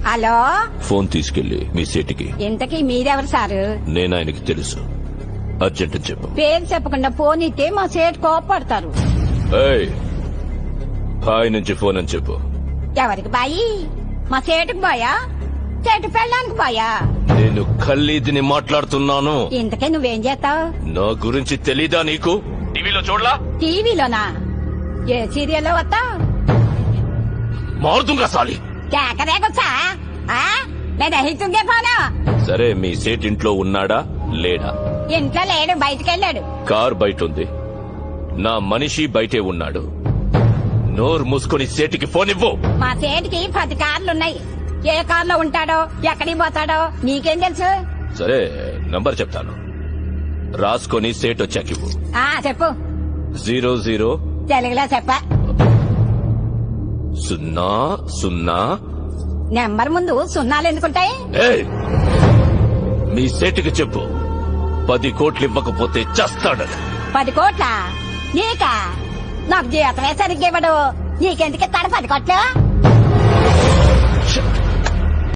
Hello, phone తీసుకెళ్లి మీ సేటికి. ఇంతకీ మీరెవరు సారు? నేను ఆయనకి తెలుసు. అర్జెంట్ అని చెప్పు. పేరు చెప్పకుండా ఫోన్ ఇస్తే మా సేటు కోపడతారు. ఏయ్, బాయ్ నుంచి ఫోన్ అని చెప్పు. ఎవరికి బాయి? మా సేటుకు బాయా? సేటు పెళ్ళానికి బాయా? నేను ఖల్లీదిని మాట్లాడుతున్నాను. ఇంతకే నువ్వేం చేస్తావు? నా గురించి తెలీదా నీకు? టీవీలో చూడలా? టీవీలోనా? ఏ సీరియల్లో వస్తావు? మారుతుంగా సాలి. కేకరేకొచ్చా? లేదా హితుంగే పోనా? సరే, మీ సేట్ ఇంట్లో ఉన్నాడా లేడా? ఇంట్లో లేడు, బయటకెళ్ళాడు. కార్ బయట ఉంది. నా మనిషి బయటే ఉన్నాడు. నోరు మూసుకొని సేటికి ఫోన్ ఇవ్వు. మా సేటికి 10 కార్లున్నాయి. ఏ కార్లో ఉంటాడో, ఎక్కడికి పోతాడో నీకేం తెలుసు? సరే, నంబర్ చెప్తాను, రాసుకొని సేట్ వచ్చాకివ్వు. చెప్పు. 00 తెలుగులో చెప్ప. 00. నెంబర్ ముందు సున్నాలు ఎందుకుంటాయి? ఏయ్, మీ సేటుకి చెప్పు 10 కోట్లు ఇవ్వకపోతే చస్తాడని. 10 కోట్ల? నీకా? నాకు జీతమే సరిగ్గా ఇవ్వడు. నీకెందుకు ఇస్తాడు 10 కోట్లు?